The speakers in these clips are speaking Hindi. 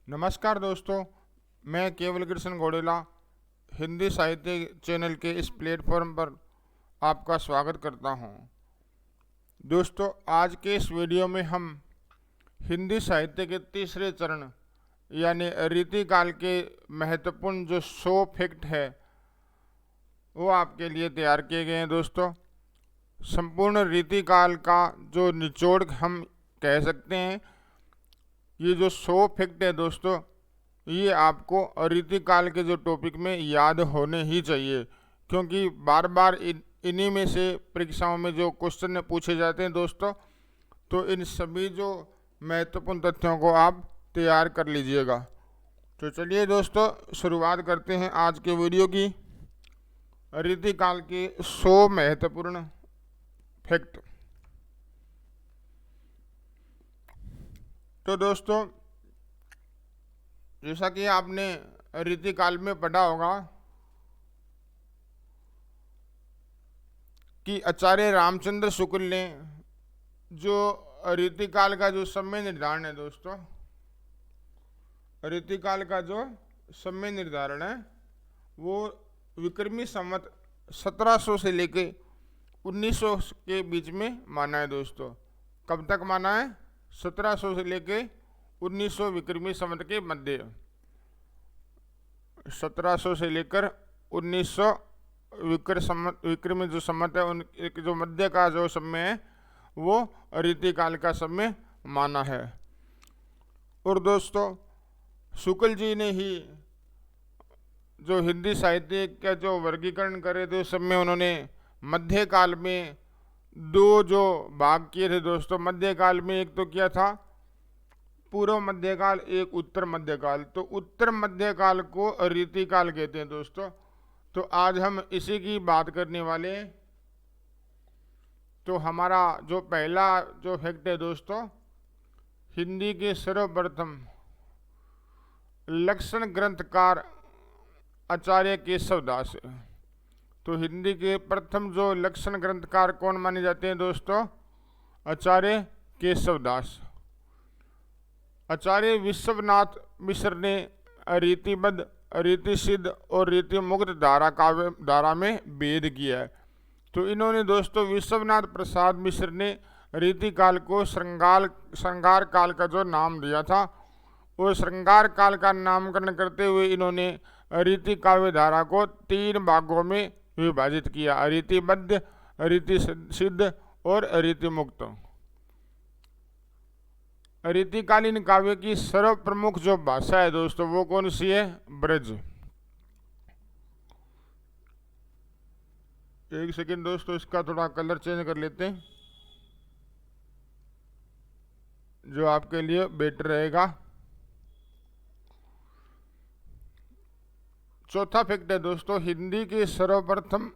नमस्कार दोस्तों, मैं केवल कृष्ण गौड़ेला हिंदी साहित्य चैनल के इस प्लेटफॉर्म पर आपका स्वागत करता हूं। दोस्तों, आज के इस वीडियो में हम हिंदी साहित्य के तीसरे चरण यानी रीतिकाल के महत्वपूर्ण जो 100 फैक्ट है वो आपके लिए तैयार किए गए हैं। दोस्तों, संपूर्ण रीतिकाल का जो निचोड़ हम कह सकते हैं, ये जो 100 फैक्ट है दोस्तों, ये आपको रीतिकाल के जो टॉपिक में याद होने ही चाहिए, क्योंकि बार बार इन्हीं में से परीक्षाओं में जो क्वेश्चन पूछे जाते हैं दोस्तों, तो इन सभी जो महत्वपूर्ण तथ्यों को आप तैयार कर लीजिएगा। तो चलिए दोस्तों, शुरुआत करते हैं आज के वीडियो की। रीतिकाल के 100 महत्वपूर्ण फैक्ट। तो दोस्तों, जैसा कि आपने रीतिकाल में पढ़ा होगा कि आचार्य रामचंद्र शुक्ल ने जो रीतिकाल का जो समय निर्धारण है दोस्तों, रीतिकाल का जो समय निर्धारण है वो विक्रमी संवत 1700 से लेके 1900 के बीच में माना है दोस्तों। कब तक माना है? 1700 से लेके 1900 विक्रमी संवत के मध्य। 1700 से लेकर 1900 विक्रमी जो संवत है, उनके जो मध्य का जो समय है वो रीतिकाल का समय माना है। और दोस्तों, शुक्ल जी ने ही जो हिंदी साहित्य का जो वर्गीकरण करे थे, उस समय उन्होंने मध्यकाल में दो जो भाग किए थे दोस्तों। मध्यकाल में एक तो क्या था, पूर्व मध्यकाल, एक उत्तर मध्यकाल। तो उत्तर मध्यकाल को रीतिकाल कहते हैं दोस्तों। तो आज हम इसी की बात करने वाले हैं। तो हमारा जो पहला जो फैक्ट है दोस्तों, हिंदी के सर्वप्रथम लक्षण ग्रंथकार आचार्य केशवदास। तो हिंदी के प्रथम जो लक्षण ग्रंथकार कौन माने जाते हैं दोस्तों? आचार्य केशवदास। आचार्य विश्वनाथ मिश्र ने रीतिबद्ध, रीतिसिद्ध और रीतिमुक्त धारा में भेद किया है। तो इन्होंने दोस्तों, विश्वनाथ प्रसाद मिश्र ने रीतिकाल को श्रृंगार काल का जो नाम दिया था, वो श्रृंगार काल का नामकरण करते हुए इन्होंने रीति काव्य धारा को 3 भागों में विभाजित किया: रीतिबद्ध, रीति सिद्ध और रीतिमुक्त। रीतिकालीन काव्य की सर्व प्रमुख जो भाषा है दोस्तों, वो कौन सी है? ब्रज। एक सेकेंड दोस्तों, इसका थोड़ा कलर चेंज कर लेते हैं जो आपके लिए बेटर रहेगा। चौथा फैक्ट है दोस्तों, हिंदी के सर्वप्रथम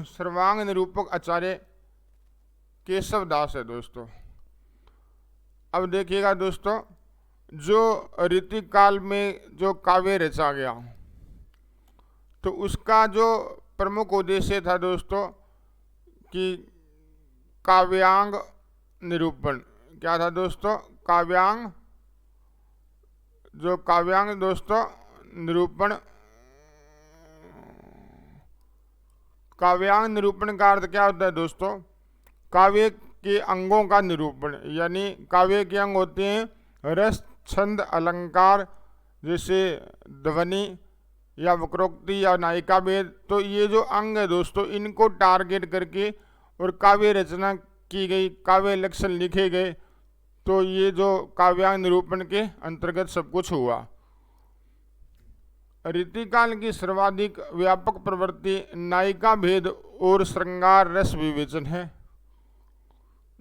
सर्वांग निरूपक आचार्य केशवदास है दोस्तों। अब देखिएगा दोस्तों, जो रीतिकाल में जो काव्य रचा गया, तो उसका जो प्रमुख उद्देश्य था दोस्तों कि काव्यांग निरूपण। क्या था दोस्तों? काव्यांग दोस्तों निरूपण। काव्यांग निरूपण का अर्थ क्या होता है दोस्तों? काव्य के अंगों का निरूपण। यानी काव्य के अंग होते हैं रस, छंद, अलंकार, जैसे ध्वनि या वक्रोक्ति या नायिका भेद। तो ये जो अंग है दोस्तों, इनको टारगेट करके और काव्य रचना की गई, काव्य लक्षण लिखे गए। तो ये जो काव्यांग निरूपण के अंतर्गत सब कुछ हुआ। रीतिकाल की सर्वाधिक व्यापक प्रवृत्ति नायिका भेद और श्रृंगार रस विवेचन है।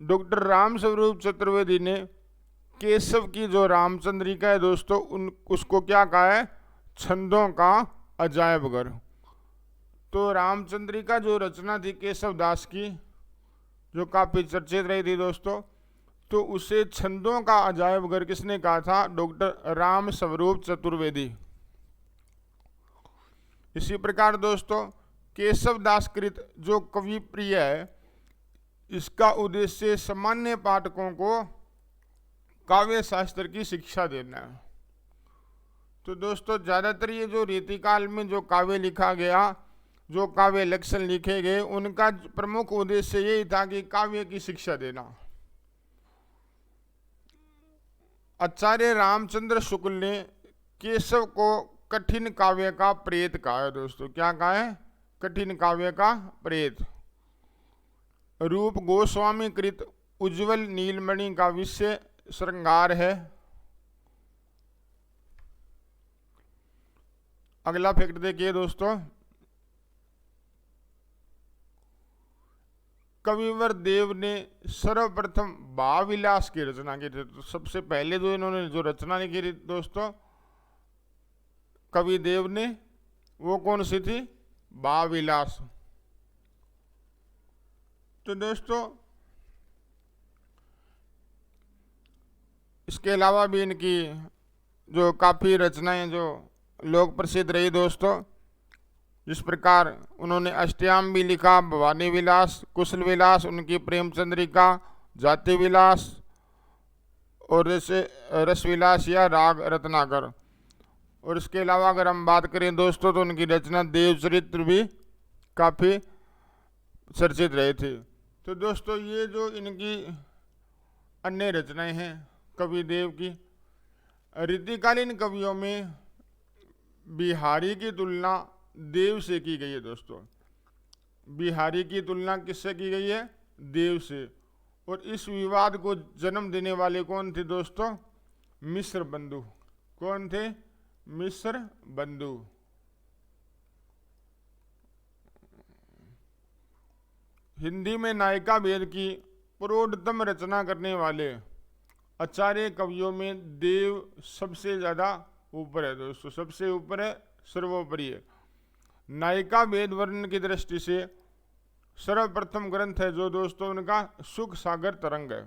डॉक्टर राम स्वरूप चतुर्वेदी ने केशव की जो रामचंद्रिका है दोस्तों, उसको क्या कहा है? छंदों का अजायब घर। तो रामचंद्रिका जो रचना थी केशवदास की, जो काफी चर्चित रही थी दोस्तों, तो उसे छंदों का अजायब घर किसने कहा था? डॉक्टर राम स्वरूप चतुर्वेदी। इसी प्रकार दोस्तों, केशवदास कृत जो कवि प्रिय है, इसका उद्देश्य सामान्य पाठकों को काव्य शास्त्र की शिक्षा देना है। तो दोस्तों ज़्यादातर ये जो रीतिकाल में जो काव्य लिखा गया, जो काव्य लक्षण लिखे गए, उनका प्रमुख उद्देश्य यही था कि काव्य की शिक्षा देना। आचार्य रामचंद्र शुक्ल ने केशव को कठिन काव्य का प्रेत कहा है दोस्तों। क्या कहा है? कठिन काव्य का प्रेत। रूप गोस्वामी कृत उज्जवल नीलमणि का विषय श्रृंगार है। अगला फैक्ट देखिए दोस्तों, कविवर देव ने सर्वप्रथम भाव विलास की रचना की थी। तो सबसे पहले जो इन्होंने जो रचना लिखी थी दोस्तों कवि देव ने, वो कौन सी थी? भाव विलास। तो दोस्तों इसके अलावा भी इनकी जो काफ़ी रचनाएं जो लोक प्रसिद्ध रही दोस्तों, जिस प्रकार उन्होंने अष्टयाम भी लिखा, भवानी विलास, कुशल विलास, उनकी प्रेमचंद्रिका, जाति विलास और जैसे रस विलास या राग रत्नाकर। और इसके अलावा अगर हम बात करें दोस्तों तो उनकी रचना देवचरित्र भी काफ़ी चर्चित रही थी। तो दोस्तों ये जो इनकी अन्य रचनाएं हैं कवि देव की, रीतिकालीन कवियों में बिहारी की तुलना देव से की गई है दोस्तों। बिहारी की तुलना किससे की गई है? देव से। और इस विवाद को जन्म देने वाले कौन थे दोस्तों? मिश्र बंधु। कौन थे? मिश्र बंधु। हिंदी में नायिका भेद की प्रौढ़तम रचना करने वाले आचार्य कवियों में देव सबसे ज़्यादा ऊपर है दोस्तों, सबसे ऊपर है, सर्वोपरि है। नायिका भेद वर्णन की दृष्टि से सर्वप्रथम ग्रंथ है जो दोस्तों उनका सुख सागर तरंग है।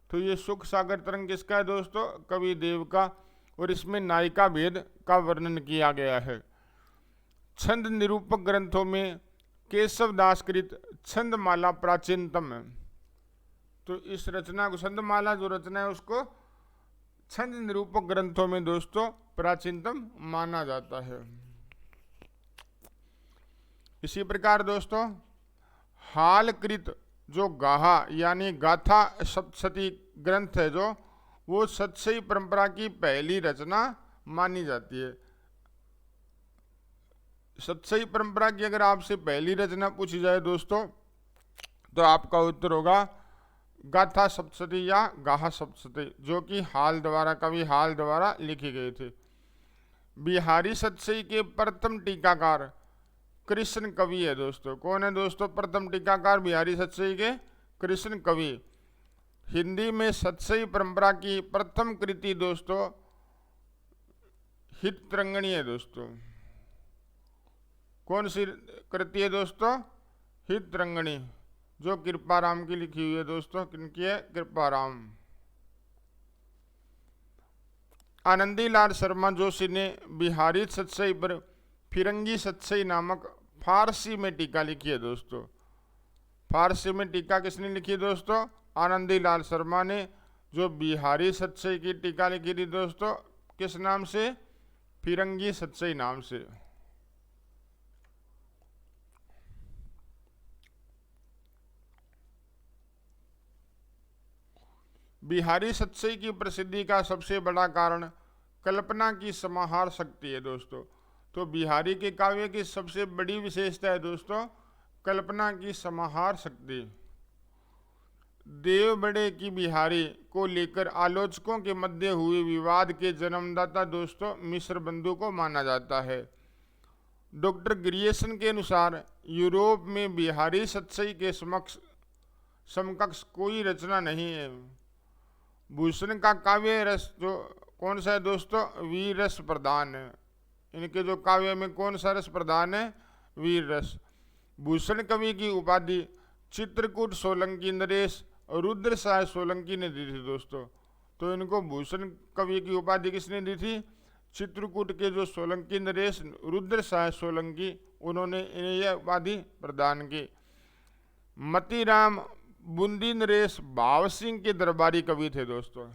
तो ये सुख सागर तरंग किसका है दोस्तों? कवि देव का। और इसमें नायिका भेद का वर्णन किया गया है। छंद निरूपक ग्रंथों में केशव दास कृत छंदमाला प्राचीनतम है। तो इस रचना को, छंदमाला जो रचना है उसको छंद निरूपक ग्रंथों में दोस्तों प्राचीनतम माना जाता है। इसी प्रकार दोस्तों हालकृत जो गाहा यानी गाथा सप्तशती ग्रंथ है जो, वो सतसई परंपरा की पहली रचना मानी जाती है। सतसई परंपरा की अगर आपसे पहली रचना पूछी जाए दोस्तों तो आपका उत्तर होगा गाथा सप्तशती या गाहा सप्तशती, जो कि हाल द्वारा, कवि हाल द्वारा लिखी गई थी। बिहारी सतसई के प्रथम टीकाकार कृष्ण कवि है दोस्तों। कौन है दोस्तों प्रथम टीकाकार बिहारी सतसई के? कृष्ण कवि। हिंदी में सतसई परंपरा की प्रथम कृति दोस्तों हितरंगिणी है दोस्तों। कौन सी कृति है दोस्तों? हितरंगिणी, जो कृपाराम की लिखी हुई है दोस्तों। किनकी है? कृपाराम। आनंदीलाल शर्मा जोशी ने बिहारी सतसई पर फिरंगी सतसई नामक फारसी में टीका लिखी है दोस्तों। फारसी में टीका किसने लिखी है दोस्तों? आनंदीलाल शर्मा ने, जो बिहारी सतसई की टीका लिखी थी दोस्तों किस नाम से? फिरंगी सतसई नाम से। बिहारी सतसई की प्रसिद्धि का सबसे बड़ा कारण कल्पना की समाहार शक्ति है दोस्तों। तो बिहारी के काव्य की सबसे बड़ी विशेषता है दोस्तों कल्पना की समाहार शक्ति। देव बड़े की बिहारी को लेकर आलोचकों के मध्य हुए विवाद के जन्मदाता दोस्तों मिश्र बंधु को माना जाता है। डॉक्टर ग्रियर्सन के अनुसार यूरोप में बिहारी सतसई के समकक्ष कोई रचना नहीं है। भूषण का काव्य रस जो कौन सा है दोस्तों? वीर रस प्रधान है। इनके जो काव्य में कौन सा रस प्रधान है? वीर रस। भूषण कवि की उपाधि चित्रकूट सोलंकी नरेश रुद्र साय सोलंकी ने दी थी दोस्तों। तो इनको भूषण कवि की उपाधि किसने दी थी? चित्रकूट के जो सोलंकी नरेश रुद्र साय सोलंकी, उन्होंने इन्हें यह उपाधि प्रदान की। मतीराम बूंदी नरेश भाव सिंह के दरबारी कवि थे दोस्तों।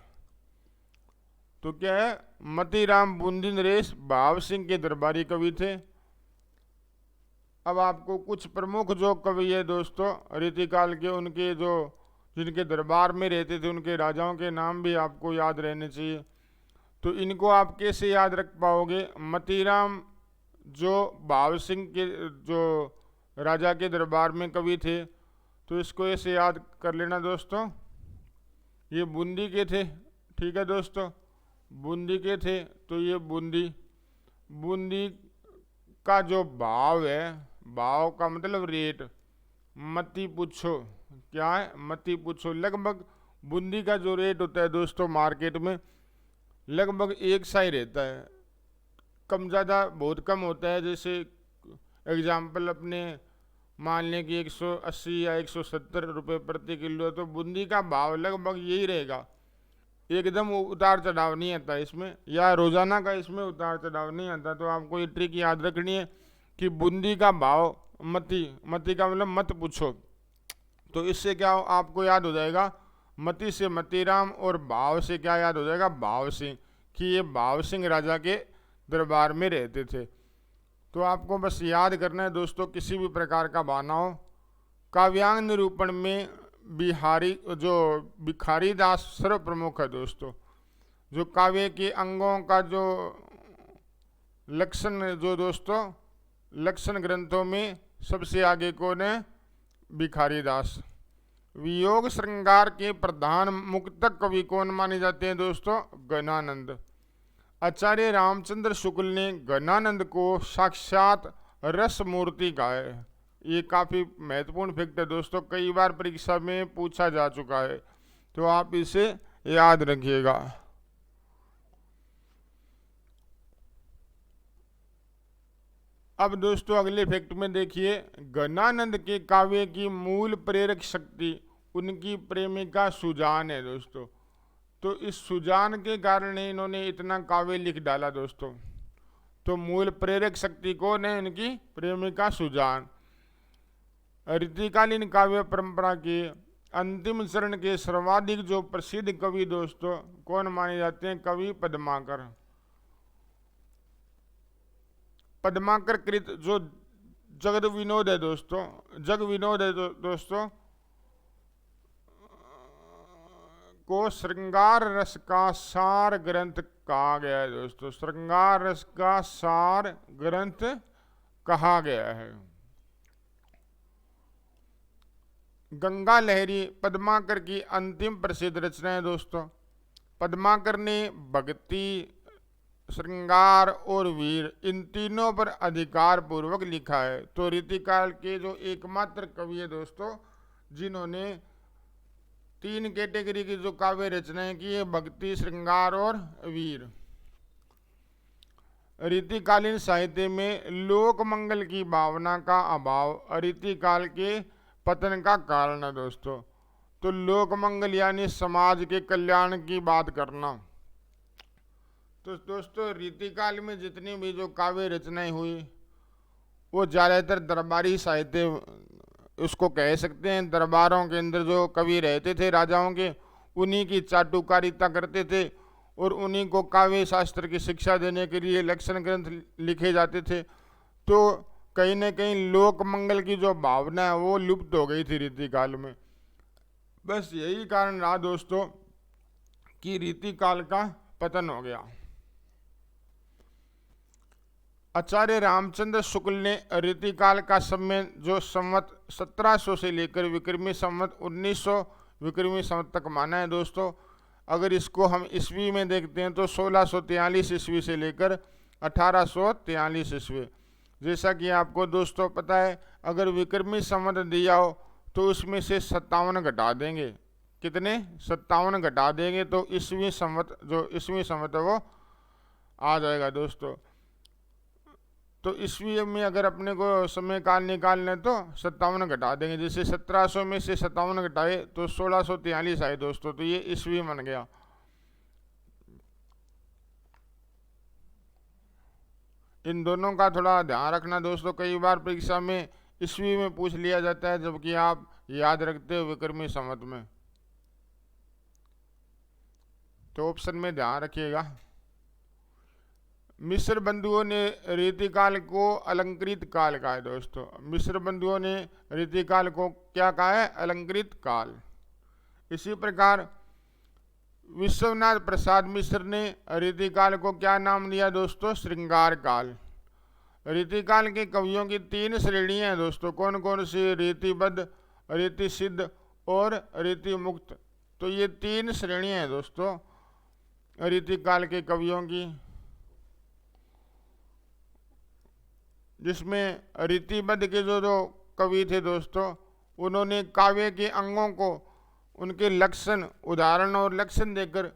तो क्या है, मतीराम बूंदी नरेश भाव सिंह के दरबारी कवि थे। अब आपको कुछ प्रमुख जो कवि है दोस्तों रीतिकाल के, उनके जो जिनके दरबार में रहते थे उनके राजाओं के नाम भी आपको याद रहने चाहिए। तो इनको आप कैसे याद रख पाओगे? मतीराम जो भाव सिंह के जो राजा के दरबार में कवि थे, तो इसको ऐसे याद कर लेना दोस्तों, ये बूंदी के थे। ठीक है दोस्तों, बूंदी के थे, तो ये बूंदी बूंदी का जो भाव है, भाव का मतलब रेट, मती पूछो क्या है, मती पूछो। लगभग बूंदी का जो रेट होता है दोस्तों मार्केट में लगभग एक सा ही रहता है, कम ज़्यादा बहुत कम होता है। जैसे एग्जाम्पल अपने मान लें कि 180 या 170 रुपये प्रति किलो, तो बूंदी का भाव लगभग यही रहेगा, एकदम उतार चढ़ाव नहीं आता इसमें, या रोज़ाना का इसमें उतार चढ़ाव नहीं आता। तो आपको ये ट्रिक याद रखनी है कि बूंदी का भाव मती, मती का मतलब मत पूछो, तो इससे क्या आपको याद हो जाएगा, मती से मतीराम और भाव से क्या याद हो जाएगा, भाव सिंह, कि ये भाव सिंह राजा के दरबार में रहते थे। तो आपको बस याद करना है दोस्तों, किसी भी प्रकार का बहाना हो। काव्यांग निरूपण में भिखारी दास सर्व प्रमुख है दोस्तों। जो काव्य के अंगों का जो लक्षण जो दोस्तों लक्षण ग्रंथों में सबसे आगे कौन है, भिखारी दास। वियोग श्रृंगार के प्रधान मुक्तक कवि कौन माने जाते हैं दोस्तों, गणानंद। आचार्य रामचंद्र शुक्ल ने गणानंद को साक्षात रस मूर्ति कहा है। ये काफ़ी महत्वपूर्ण फैक्ट है दोस्तों, कई बार परीक्षा में पूछा जा चुका है, तो आप इसे याद रखिएगा। अब दोस्तों अगले फैक्ट में देखिए, गणानंद के काव्य की मूल प्रेरक शक्ति उनकी प्रेमिका सुजान है दोस्तों। तो इस सुजान के कारण इन्होंने इतना काव्य लिख डाला दोस्तों। तो मूल प्रेरक शक्ति कौन है, इनकी प्रेमिका सुजान। रीतिकालीन काव्य परंपरा के अंतिम चरण के सर्वाधिक जो प्रसिद्ध कवि दोस्तों कौन माने जाते हैं, कवि पद्माकर। पद्माकर कृत जो जगद विनोद है दोस्तों, जग विनोद है दोस्तों को श्रृंगार रस का सार ग्रंथ कहा गया है दोस्तों। श्रृंगार रस का सार ग्रंथ कहा गया है। गंगा लहरी पद्माकर की अंतिम प्रसिद्ध रचना है दोस्तों। पद्माकर ने भक्ति, श्रृंगार और वीर इन तीनों पर अधिकार पूर्वक लिखा है। तो रीतिकाल के जो एकमात्र कवि है दोस्तों जिन्होंने तीन कैटेगरी की जो काव्य रचनाएं की है, भक्ति, श्रृंगार और वीर। रीतिकालीन साहित्य में लोक मंगल की भावना का अभाव रीतिकाल के पतन का कारण है दोस्तों। तो लोक मंगल यानी समाज के कल्याण की बात करना। तो दोस्तों रीतिकाल में जितनी भी जो काव्य रचनाएं हुई वो ज़्यादातर दरबारी साहित्य उसको कह सकते हैं। दरबारों के अंदर जो कवि रहते थे राजाओं के, उन्हीं की चाटुकारिता करते थे और उन्हीं को काव्य शास्त्र की शिक्षा देने के लिए लक्षण ग्रंथ लिखे जाते थे। तो कहीं न कहीं लोक मंगल की जो भावना है वो लुप्त हो गई थी रीतिकाल में। बस यही कारण रहा दोस्तों कि रीतिकाल का पतन हो गया। आचार्य रामचंद्र शुक्ल ने रीतिकाल का समय जो संवत 1700 से लेकर विक्रमी संवत 1900 विक्रमी संवत तक माना है दोस्तों। अगर इसको हम ईस्वी में देखते हैं तो 1643 ईस्वी से लेकर 1843 ईस्वी। जैसा कि आपको दोस्तों पता है, अगर विक्रमी संवत दिया हो तो उसमें से 57 घटा देंगे। कितने? 57 घटा देंगे तो ईस्वी संवत जो ईस्वी संवत है वो आ जाएगा दोस्तों। तो ईस्वी में अगर अपने को समय काल निकालना है तो 57 घटा देंगे। जैसे 1700 में से 57 घटाए तो 1643 आए दोस्तों, तो ये ईस्वी बन गया। इन दोनों का थोड़ा ध्यान रखना दोस्तों, कई बार परीक्षा में ईस्वी में पूछ लिया जाता है जबकि आप याद रखते हो विक्रमी संवत में। तो ऑप्शन में ध्यान रखिएगा। मिस्र बंधुओं ने रीतिकाल को अलंकृत काल कहा है दोस्तों। मिस्र बंधुओं ने रीतिकाल को क्या कहा है? अलंकृत काल। इसी प्रकार विश्वनाथ प्रसाद मिश्र ने रीतिकाल को क्या नाम दिया दोस्तों? श्रृंगार काल। रीतिकाल के कवियों की 3 श्रेणियां हैं दोस्तों। कौन कौन सी? रीतिबद्ध, रीति सिद्ध और रीति मुक्त। तो ये 3 श्रेणियां हैं दोस्तों रीतिकाल के कवियों की, जिसमें रीतिबद्ध के जो कवि थे दोस्तों, उन्होंने काव्य के अंगों को उनके लक्षण, उदाहरण और लक्षण देकर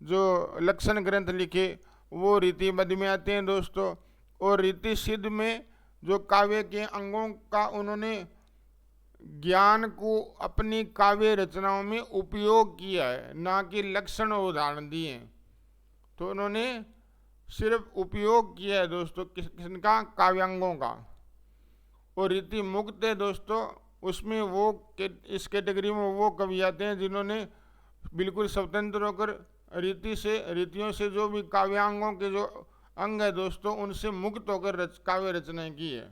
जो लक्षण ग्रंथ लिखे वो रीतिबद्ध में आते हैं दोस्तों। और रीति सिद्ध में जो काव्य के अंगों का उन्होंने ज्ञान को अपनी काव्य रचनाओं में उपयोग किया है, ना कि लक्षण और उदाहरण दिए हैं। तो उन्होंने सिर्फ उपयोग किया है दोस्तों किसका? काव्यांगों का। और रीति मुक्त है दोस्तों, उसमें वो इस कैटेगरी में वो कवि आते हैं जिन्होंने बिल्कुल स्वतंत्र होकर रीतियों से जो भी काव्यांगों के जो अंग है दोस्तों, उनसे मुक्त होकर काव्य रचनाएं की है।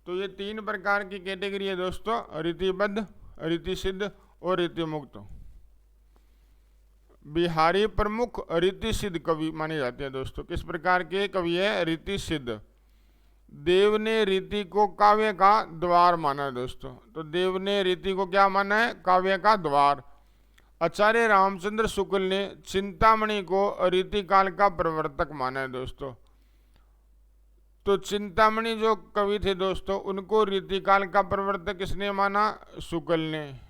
तो ये 3 प्रकार की कैटेगरी है दोस्तों, रीतिबद्ध, रीति सिद्ध और रीति मुक्त। बिहारी प्रमुख रीति सिद्ध कवि माने जाते हैं दोस्तों। किस प्रकार के कवि है? रीति सिद्ध। देव ने रीति को काव्य का द्वार माना है दोस्तों। तो देव ने रीति को क्या माना है? काव्य का द्वार। आचार्य रामचंद्र शुक्ल ने चिंतामणि को रीतिकाल का प्रवर्तक माना है दोस्तों। तो चिंतामणि जो कवि थे दोस्तों, उनको रीतिकाल का प्रवर्तक किसने माना? शुक्ल ने।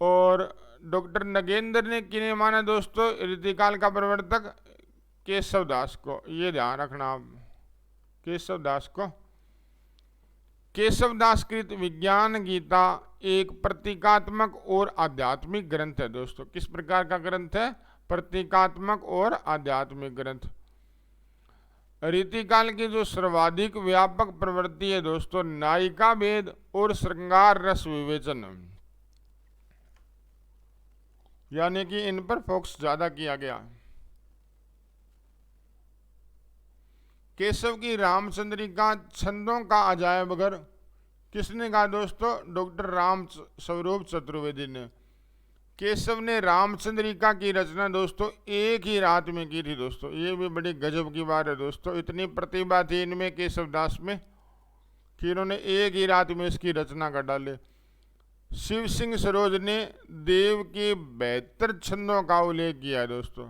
और डॉक्टर नगेंद्र ने किन्हें माना दोस्तों रीतिकाल का प्रवर्तक? केशव दास को। ये ध्यान रखना आप, केशव दास को। केशव दास कृत विज्ञान गीता एक प्रतीकात्मक और आध्यात्मिक ग्रंथ है दोस्तों। किस प्रकार का ग्रंथ है? प्रतीकात्मक और आध्यात्मिक ग्रंथ। रीतिकाल की जो सर्वाधिक व्यापक प्रवृत्ति है दोस्तों, नायिका भेद और श्रृंगार रस विवेचन, यानी कि इन पर फोकस ज्यादा किया गया। केशव की रामचंद्रिका छंदों का अजायब घर किसने कहा दोस्तों? डॉक्टर राम स्वरूप चतुर्वेदी ने। केशव ने रामचंद्रिका की रचना दोस्तों एक ही रात में की थी दोस्तों। ये भी बड़ी गजब की बात है दोस्तों। इतनी प्रतिभा थी इनमें केशव दास में कि इन्होंने एक ही रात में इसकी रचना कर डाले। शिव सिंह सरोज ने देव के 72 छंदों का उल्लेख किया है दोस्तों।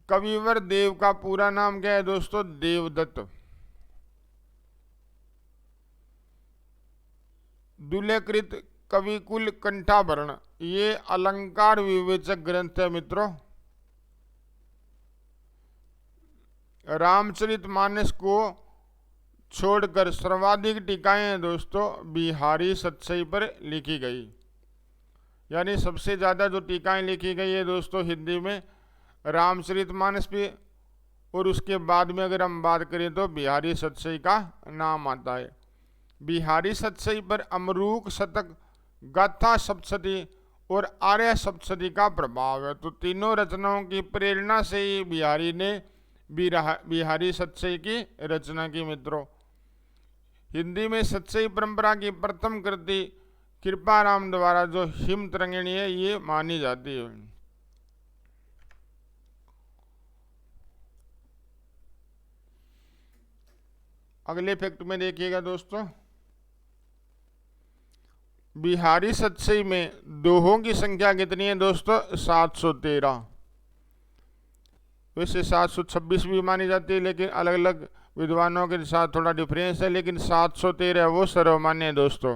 कविवर देव का पूरा नाम क्या है दोस्तों? देवदत्त। दुल्हकृत कविकुल कंठाभरण, ये अलंकार विवेचक ग्रंथ है मित्रों। रामचरितमानस को छोड़कर सर्वाधिक टीकाएं दोस्तों बिहारी सतसई पर लिखी गई, यानी सबसे ज़्यादा जो टीकाएं लिखी गई है दोस्तों हिंदी में रामचरितमानस पे, और उसके बाद में अगर हम बात करें तो बिहारी सतसई का नाम आता है। बिहारी सतसई पर अमरूक शतक, गाथा सप्तशती और आर्य सप्तशती का प्रभाव है। तो तीनों रचनाओं की प्रेरणा से ही बिहारी ने बिहारी सतसई की रचना की मित्रों। हिंदी में सतसई परंपरा की प्रथम कृति कृपाराम द्वारा जो हिम तरंगिणी है ये मानी जाती है। अगले फैक्ट में देखिएगा दोस्तों, बिहारी सतसई में दोहों की संख्या कितनी है दोस्तों? 713। वैसे 726 भी मानी जाती है, लेकिन अलग अलग विद्वानों के साथ थोड़ा डिफरेंस है, लेकिन 713 वो सर्वमान्य है दोस्तों,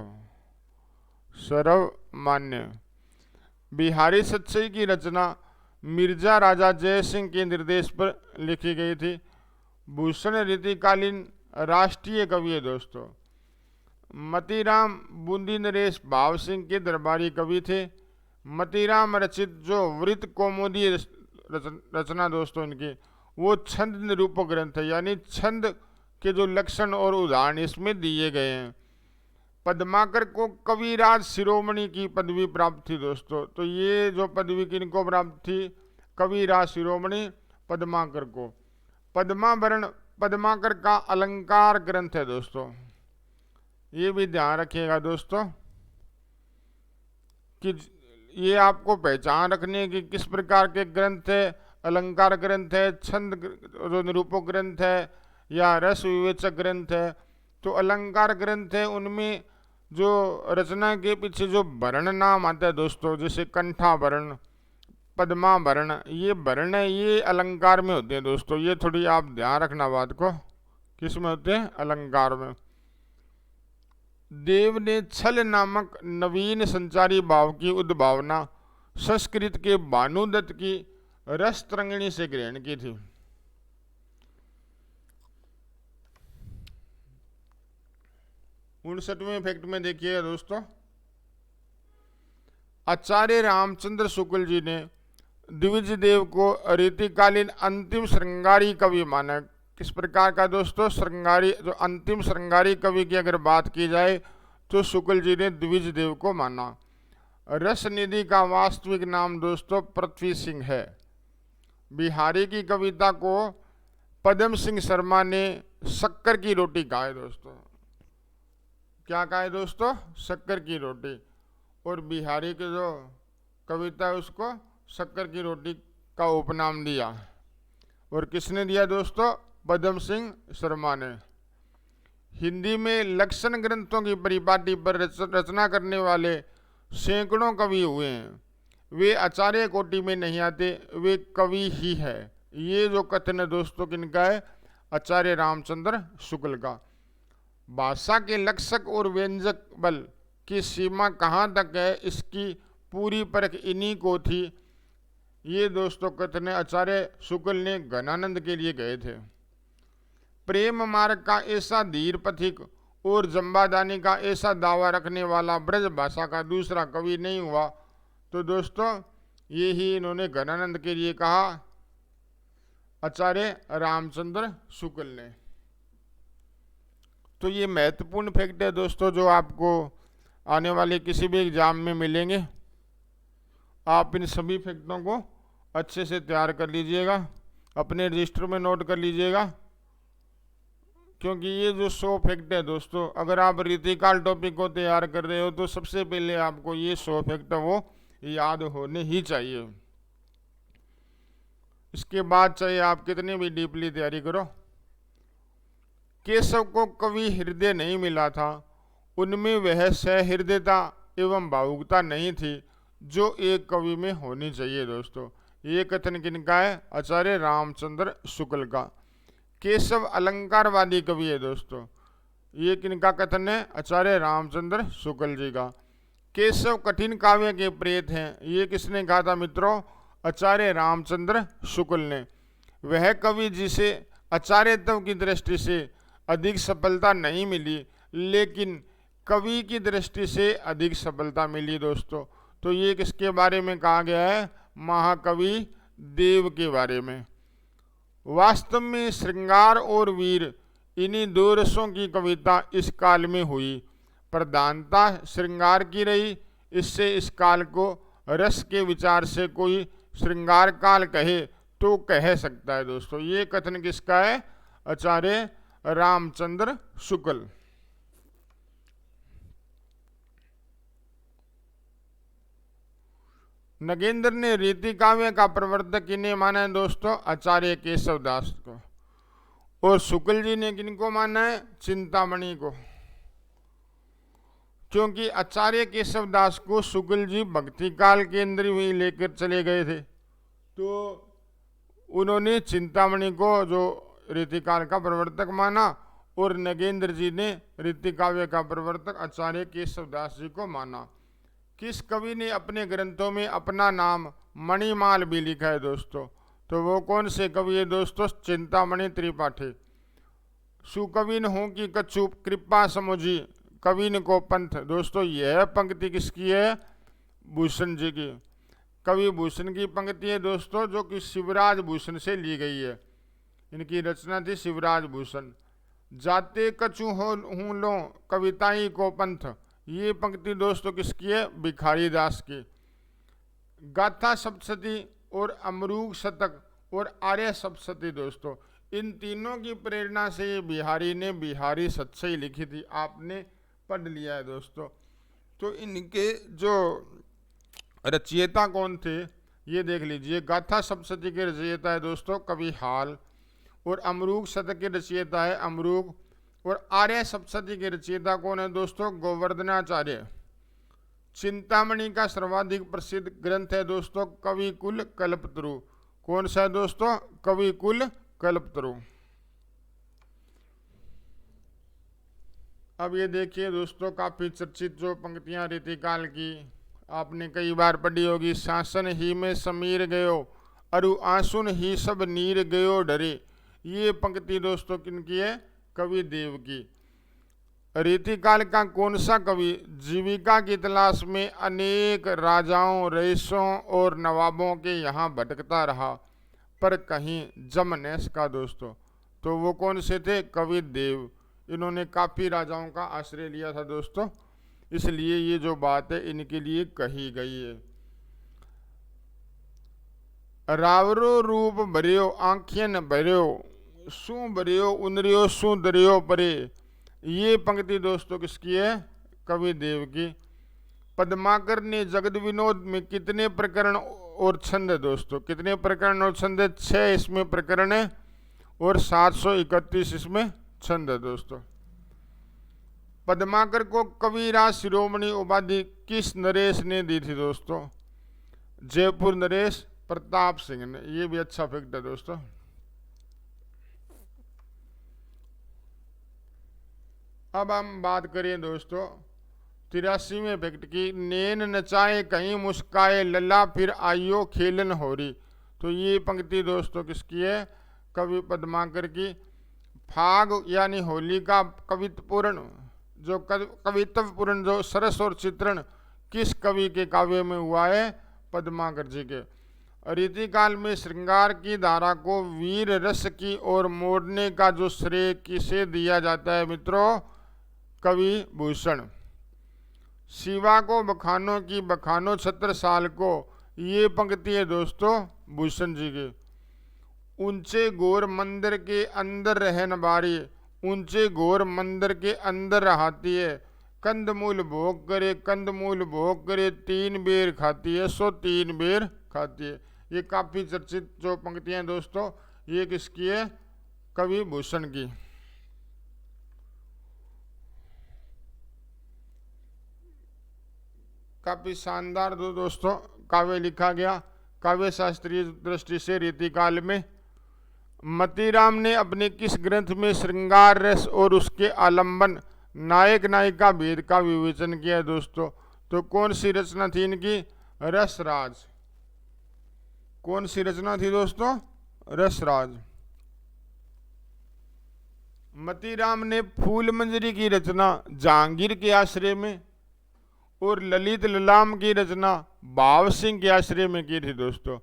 सर्वमान्य। बिहारी सतसई की रचना मिर्जा राजा जय सिंह के निर्देश पर लिखी गई थी। भूषण रीतिकालीन राष्ट्रीय कवि है दोस्तों। मतीराम बूंदी नरेश भाव सिंह के दरबारी कवि थे। मतीराम रचित जो वृत्त कौमुदी रचना दोस्तों इनकी, वो छंद निरूपक ग्रंथ है, यानी छंद के जो लक्षण और उदाहरण इसमें दिए गए हैं। पद्माकर को कविराज शिरोमणि की पदवी प्राप्त थी दोस्तों। तो ये जो पदवी किनको प्राप्त थी? कविराज शिरोमणि पद्माकर को। पद्माभरण पद्माकर का अलंकार ग्रंथ है दोस्तों, ये भी ध्यान रखिएगा दोस्तों कि ये आपको पहचान रखने की किस प्रकार के ग्रंथ है। अलंकार ग्रंथ है, छंद जो निरूपक ग्रंथ है, या रस विवेचक ग्रंथ है। तो अलंकार ग्रंथ है, उनमें जो रचना के पीछे जो वर्ण नाम आता है दोस्तों, जैसे कंठा वर्ण, पद्मा वर्ण, ये वर्ण है, ये अलंकार में होते हैं दोस्तों। ये थोड़ी आप ध्यान रखना बात को, किस में होते हैं? अलंकार में। देव ने छल नामक नवीन संचारी भाव की उद्भावना संस्कृत के भानुदत्त की रस तरंगिणी से ग्रहण की थी। 59वें फैक्ट में देखिएगा दोस्तों, आचार्य रामचंद्र शुक्ल जी ने द्विज देव को रीतिकालीन अंतिम श्रृंगारी कवि माना। किस प्रकार का दोस्तों? श्रृंगारी, जो अंतिम श्रृंगारी कवि की अगर बात की जाए तो शुक्ल जी ने द्विज देव को माना। रस निधि का वास्तविक नाम दोस्तों पृथ्वी सिंह है। बिहारी की कविता को पद्म सिंह शर्मा ने शक्कर की रोटी कहा है दोस्तों। क्या कहा है दोस्तों? शक्कर की रोटी। और बिहारी की जो कविता है उसको शक्कर की रोटी का उपनाम दिया। और किसने दिया दोस्तों? पद्म सिंह शर्मा ने। हिंदी में लक्षण ग्रंथों की परिपाटी पर रचना करने वाले सैकड़ों कवि हुए हैं। वे आचार्य कोटि में नहीं आते, वे कवि ही है। ये जो कथन है दोस्तों किनका है? आचार्य रामचंद्र शुक्ल का। भाषा के लक्षक और व्यंजक बल की सीमा कहाँ तक है, इसकी पूरी परख इन्हीं को थी। ये दोस्तों कथन आचार्य शुक्ल ने घनानंद के लिए गए थे। प्रेम मार्ग का ऐसा धीर पथिक और जम्बादानी का ऐसा दावा रखने वाला ब्रज भाषा का दूसरा कवि नहीं हुआ। तो दोस्तों ये ही इन्होंने घनानंद के लिए कहा, आचार्य रामचंद्र शुक्ल ने। तो ये महत्वपूर्ण फैक्ट है दोस्तों जो आपको आने वाले किसी भी एग्जाम में मिलेंगे। आप इन सभी फैक्टों को अच्छे से तैयार कर लीजिएगा, अपने रजिस्टर में नोट कर लीजिएगा, क्योंकि ये जो 100 फैक्ट है दोस्तों, अगर आप रीतिकाल टॉपिक को तैयार कर रहे हो तो सबसे पहले आपको ये 100 फैक्ट वो याद होने ही चाहिए। इसके बाद चाहे आप कितनी भी डीपली तैयारी करो। केशव को कवि हृदय नहीं मिला था, उनमें वह सहृदयता एवं भावुकता नहीं थी जो एक कवि में होनी चाहिए दोस्तों। ये कथन किनका है? आचार्य रामचंद्र शुक्ल का। केशव अलंकारवादी कवि है दोस्तों, ये किनका कथन है? आचार्य रामचंद्र शुक्ल जी का। केशव कठिन काव्य के प्रेत हैं, ये किसने कहा था मित्रों? आचार्य रामचंद्र शुक्ल ने। वह कवि जिसे आचार्यत्व की दृष्टि से अधिक सफलता नहीं मिली, लेकिन कवि की दृष्टि से अधिक सफलता मिली दोस्तों। तो ये किसके बारे में कहा गया है? महाकवि देव के बारे में। वास्तव में श्रृंगार और वीर इन्हीं दो रसों की कविता इस काल में हुई। प्रधानता श्रृंगार की रही, इससे इस काल को रस के विचार से कोई श्रृंगार काल कहे तो कह सकता है दोस्तों। ये कथन किसका है? आचार्य रामचंद्र शुक्ल। नगेंद्र ने रीति काव्य का प्रवर्तक इन्हें माना है दोस्तों? आचार्य केशव दास को। और शुक्ल जी ने किनको माना है? चिंतामणि को। क्योंकि आचार्य केशव दास को शुक्ल जी भक्ति काल केंद्र में लेकर चले गए थे, तो उन्होंने चिंतामणि को जो रीतिकाल का प्रवर्तक माना, और नगेंद्र जी ने रीति काव्य का प्रवर्तक आचार्य केशव दास जी को माना। किस कवि ने अपने ग्रंथों में अपना नाम मणिमाल भी लिखा है दोस्तों? तो वो कौन से कवि है दोस्तों? चिंतामणि त्रिपाठी। सुकविन हो कि कछु कृपा समुझी, कविन को पंथ। दोस्तों यह पंक्ति किसकी है? भूषण जी की। कवि भूषण की पंक्ति है दोस्तों, जो कि शिवराज भूषण से ली गई है। इनकी रचना थी शिवराज भूषण। जाते कछु हो हूँ लो कविताई को पंथ। ये पंक्ति दोस्तों किसकी है? भिखारी दास की। गाथा सप्तशती और अमरूक शतक और आर्य सप्तशती दोस्तों, इन तीनों की प्रेरणा से ये बिहारी ने बिहारी सच्चाई लिखी थी। आपने पढ़ लिया है दोस्तों। तो इनके जो रचयिता कौन थे ये देख लीजिए। गाथा सप्तशती के रचयिता है दोस्तों कवि हाल, और अमरूक शतक के रचयिता है अमरूक, और आर्य सप्तशती के रचयिता कौन है दोस्तों? गोवर्धनाचार्य। चिंतामणि का सर्वाधिक प्रसिद्ध ग्रंथ है दोस्तों कवि कुल कल्पतरु। कौन सा है दोस्तों? कवि कुल कल्पतरु। अब ये देखिए दोस्तों, काफी चर्चित जो पंक्तियां रीतिकाल की आपने कई बार पढ़ी होगी। शासन ही में समीर गयो अरु आंसुन ही सब नीर गयो डरे। ये पंक्ति दोस्तों किनकी है? कवि देव की। रीतिकाल का कौन सा कवि जीविका की तलाश में अनेक राजाओं, रईसों और नवाबों के यहाँ भटकता रहा पर कहीं जम न सका दोस्तों? तो वो कौन से थे? कवि देव। इन्होंने काफी राजाओं का आश्रय लिया था दोस्तों, इसलिए ये जो बात है इनके लिए कही गई है। रावरो रूप भरियो आँखियन भरियो सू भरियो उनरियो सू दरियो परे। ये पंक्ति दोस्तों किसकी है? कवि देव की। पद्माकर ने जगत विनोद में कितने प्रकरण और छंद है दोस्तों? कितने प्रकरण और छंद है? 6 इसमें प्रकरण है और 731 इसमें छंद है दोस्तों। पद्माकर को कविराज शिरोमणि उपाधि किस नरेश ने दी थी दोस्तों? जयपुर नरेश प्रताप सिंह ने। ये भी अच्छा फैक्ट है दोस्तों। अब हम बात करें दोस्तों 83वें फैक्ट की। नैन नचाए कहीं मुस्काए लल्ला फिर आइयो खेलन होरी। तो ये पंक्ति दोस्तों किसकी है? कवि पद्माकर की। फाग यानी होली का कवित्वपूर्ण जो सरस और चित्रण किस कवि के काव्य में हुआ है? पद्माकर जी के। रीतिकाल में श्रृंगार की धारा को वीर रस की ओर मोड़ने का जो श्रेय किसे दिया जाता है मित्रों? कवि भूषण। शिवा को बखानो की बखानो 76 साल को। ये पंक्ति है दोस्तों भूषण जी के। ऊंचे घोर मंदिर के अंदर रहन बारी, ऊंचे घोर मंदिर के अंदर रहाती है। कंदमूल भोग करे 3 बेर खाती है, सो 3 बेर खाती है। ये काफी चर्चित जो पंक्तियां दोस्तों, ये किसकी है? कवि भूषण की। काफी शानदार दोस्तों काव्य लिखा गया। काव्य शास्त्रीय दृष्टि से रीतिकाल में मतीराम ने अपने किस ग्रंथ में श्रृंगार रस और उसके आलंबन नायक नायिका भेद का विवेचन किया है दोस्तों? तो कौन सी रचना थी इनकी? रसराज। कौन सी रचना थी दोस्तों? रसराज। मतीराम ने फूल मंजरी की रचना जहांगीर के आश्रय में और ललित ललाम की रचना भाव सिंह के आश्रय में की थी दोस्तों।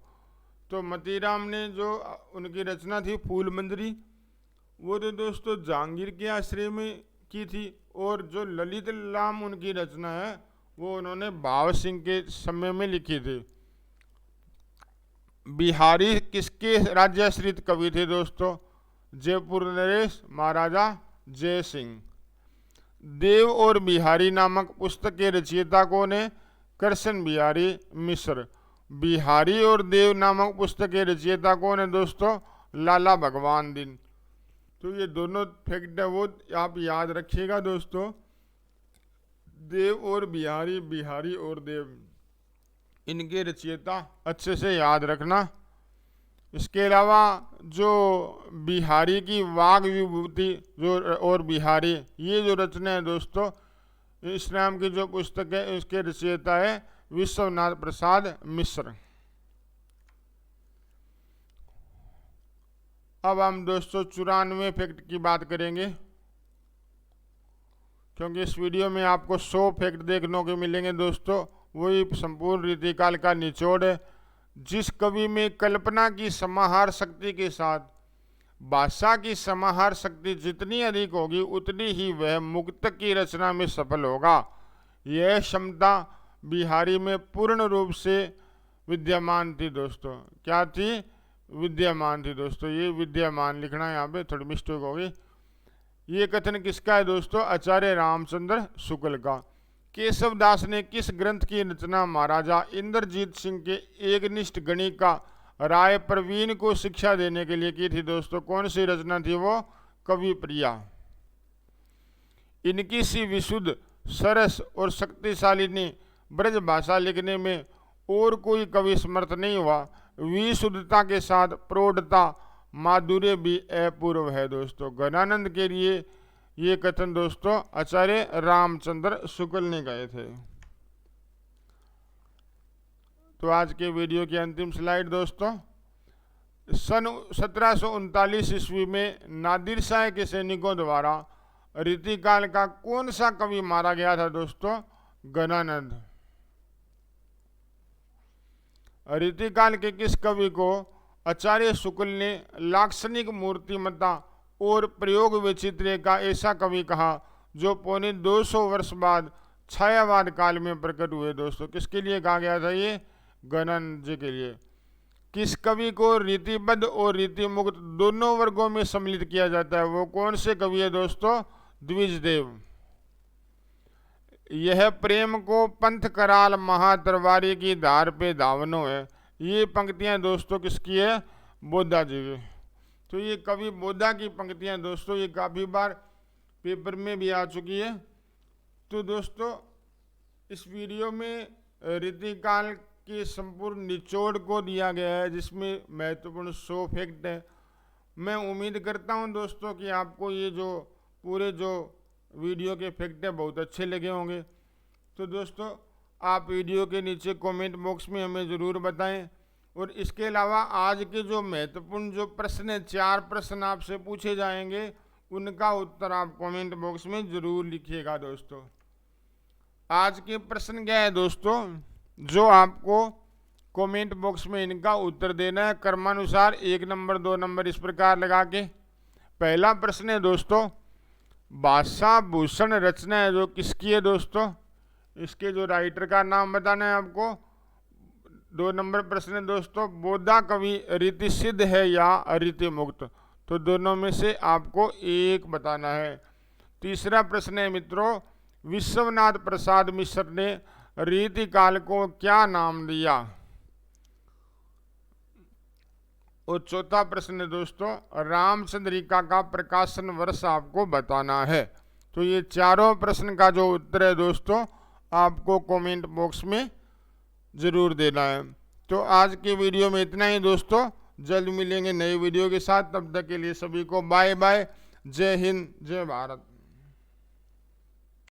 तो मतीराम ने जो उनकी रचना थी फूल मंजरी, वो तो दोस्तों जहांगीर के आश्रय में की थी, और जो ललित ललाम उनकी रचना है वो उन्होंने भाव सिंह के समय में लिखी थी। बिहारी किसके राज्याश्रित कवि थे दोस्तों? जयपुर नरेश महाराजा जय सिंह। देव और बिहारी नामक पुस्तक के रचयिता कौन है? कृष्ण बिहारी मिश्र। बिहारी और देव नामक पुस्तक के रचयिता कौन है दोस्तों? लाला भगवान दिन। तो ये दोनों फैक्ट है वो आप याद रखिएगा दोस्तों। देव और बिहारी, बिहारी और देव, इनके रचयिता अच्छे से याद रखना। इसके अलावा जो बिहारी की वाग विभूति जो और बिहारी, ये जो रचना है दोस्तों, इस नाम की जो पुस्तक है उसके रचयिता है विश्वनाथ प्रसाद मिश्र। अब हम दोस्तों 94 फैक्ट की बात करेंगे, क्योंकि इस वीडियो में आपको 100 फैक्ट देखने को मिलेंगे दोस्तों। वही संपूर्ण रीतिकाल का निचोड़ है। जिस कवि में कल्पना की समाहार शक्ति के साथ भाषा की समाहार शक्ति जितनी अधिक होगी उतनी ही वह मुक्तक की रचना में सफल होगा। यह क्षमता बिहारी में पूर्ण रूप से विद्यमान थी दोस्तों। क्या थी? विद्यमान थी दोस्तों। ये विद्यमान लिखना, यहाँ पे थोड़ी मिस्टेक होगी। ये कथन किसका है दोस्तों? आचार्य रामचंद्र शुक्ल का। केशव दास ने किस ग्रंथ की रचना महाराजा इंद्रजीत सिंह के एकनिष्ठ गणित का राय प्रवीण को शिक्षा देने के लिए की थी दोस्तों? कौन सी रचना थी वो? कवि प्रिया। इनकी सी विशुद्ध, सरस और शक्तिशाली ने ब्रज भाषा लिखने में और कोई कवि समर्थ नहीं हुआ। विशुद्धता के साथ प्रौढ़ता, माधुर्य भी अपूर्व है दोस्तों। गणानंद के लिए ये कथन दोस्तों आचार्य रामचंद्र शुक्ल ने कहे थे। तो आज के वीडियो की अंतिम स्लाइड दोस्तों, सन 1739 ईस्वी में नादिर शाह के सैनिकों द्वारा रीतिकाल का कौन सा कवि मारा गया था दोस्तों? गणानंद। रीतिकाल के किस कवि को आचार्य शुक्ल ने लाक्षणिक मूर्तिमत्ता और प्रयोग वैचित्र्य का ऐसा कवि कहा जो पौने 200 वर्ष बाद छायावाद काल में प्रकट हुए दोस्तों? किसके लिए कहा गया था ये? गणानंद जी के लिए। किस कवि को रीतिबद्ध और रीतिमुक्त दोनों वर्गों में सम्मिलित किया जाता है? वो कौन से कवि है दोस्तों? द्विजदेव। यह प्रेम को पंथ कराल महातरवारी की धार पे धावनो है। ये पंक्तियां दोस्तों किसकी है? बोधा जी की। तो ये कवि बोधा की पंक्तियां दोस्तों ये काफ़ी बार पेपर में भी आ चुकी है। तो दोस्तों इस वीडियो में रीतिकाल के संपूर्ण निचोड़ को दिया गया है, जिसमें महत्वपूर्ण 100 फैक्ट है। मैं उम्मीद करता हूं दोस्तों कि आपको ये जो पूरे जो वीडियो के फैक्ट है बहुत अच्छे लगे होंगे। तो दोस्तों आप वीडियो के नीचे कमेंट बॉक्स में हमें ज़रूर बताएं। और इसके अलावा आज के जो महत्वपूर्ण जो प्रश्न है, 4 प्रश्न आपसे पूछे जाएंगे, उनका उत्तर आप कमेंट बॉक्स में ज़रूर लिखिएगा दोस्तों। आज के प्रश्न क्या है दोस्तों, जो आपको कमेंट बॉक्स में इनका उत्तर देना है क्रमानुसार 1 नंबर 2 नंबर इस प्रकार लगा के। पहला प्रश्न है दोस्तों, भाषा भूषण रचना है जो किसकी है दोस्तों? इसके जो राइटर का नाम बताना है आपको। 2 नंबर प्रश्न है दोस्तों, बोधा कवि रीति सिद्ध है या रीति मुक्त? तो दोनों में से आपको एक बताना है। तीसरा प्रश्न है मित्रों, विश्वनाथ प्रसाद मिश्र ने रीतिकाल को क्या नाम दिया? और चौथा प्रश्न है दोस्तों, रामचंद्रिका का प्रकाशन वर्ष आपको बताना है। तो ये चारों प्रश्न का जो उत्तर है दोस्तों आपको कमेंट बॉक्स में ज़रूर देना है। तो आज के वीडियो में इतना ही दोस्तों, जल्द मिलेंगे नई वीडियो के साथ। तब तक के लिए सभी को बाय बाय। जय हिंद, जय भारत।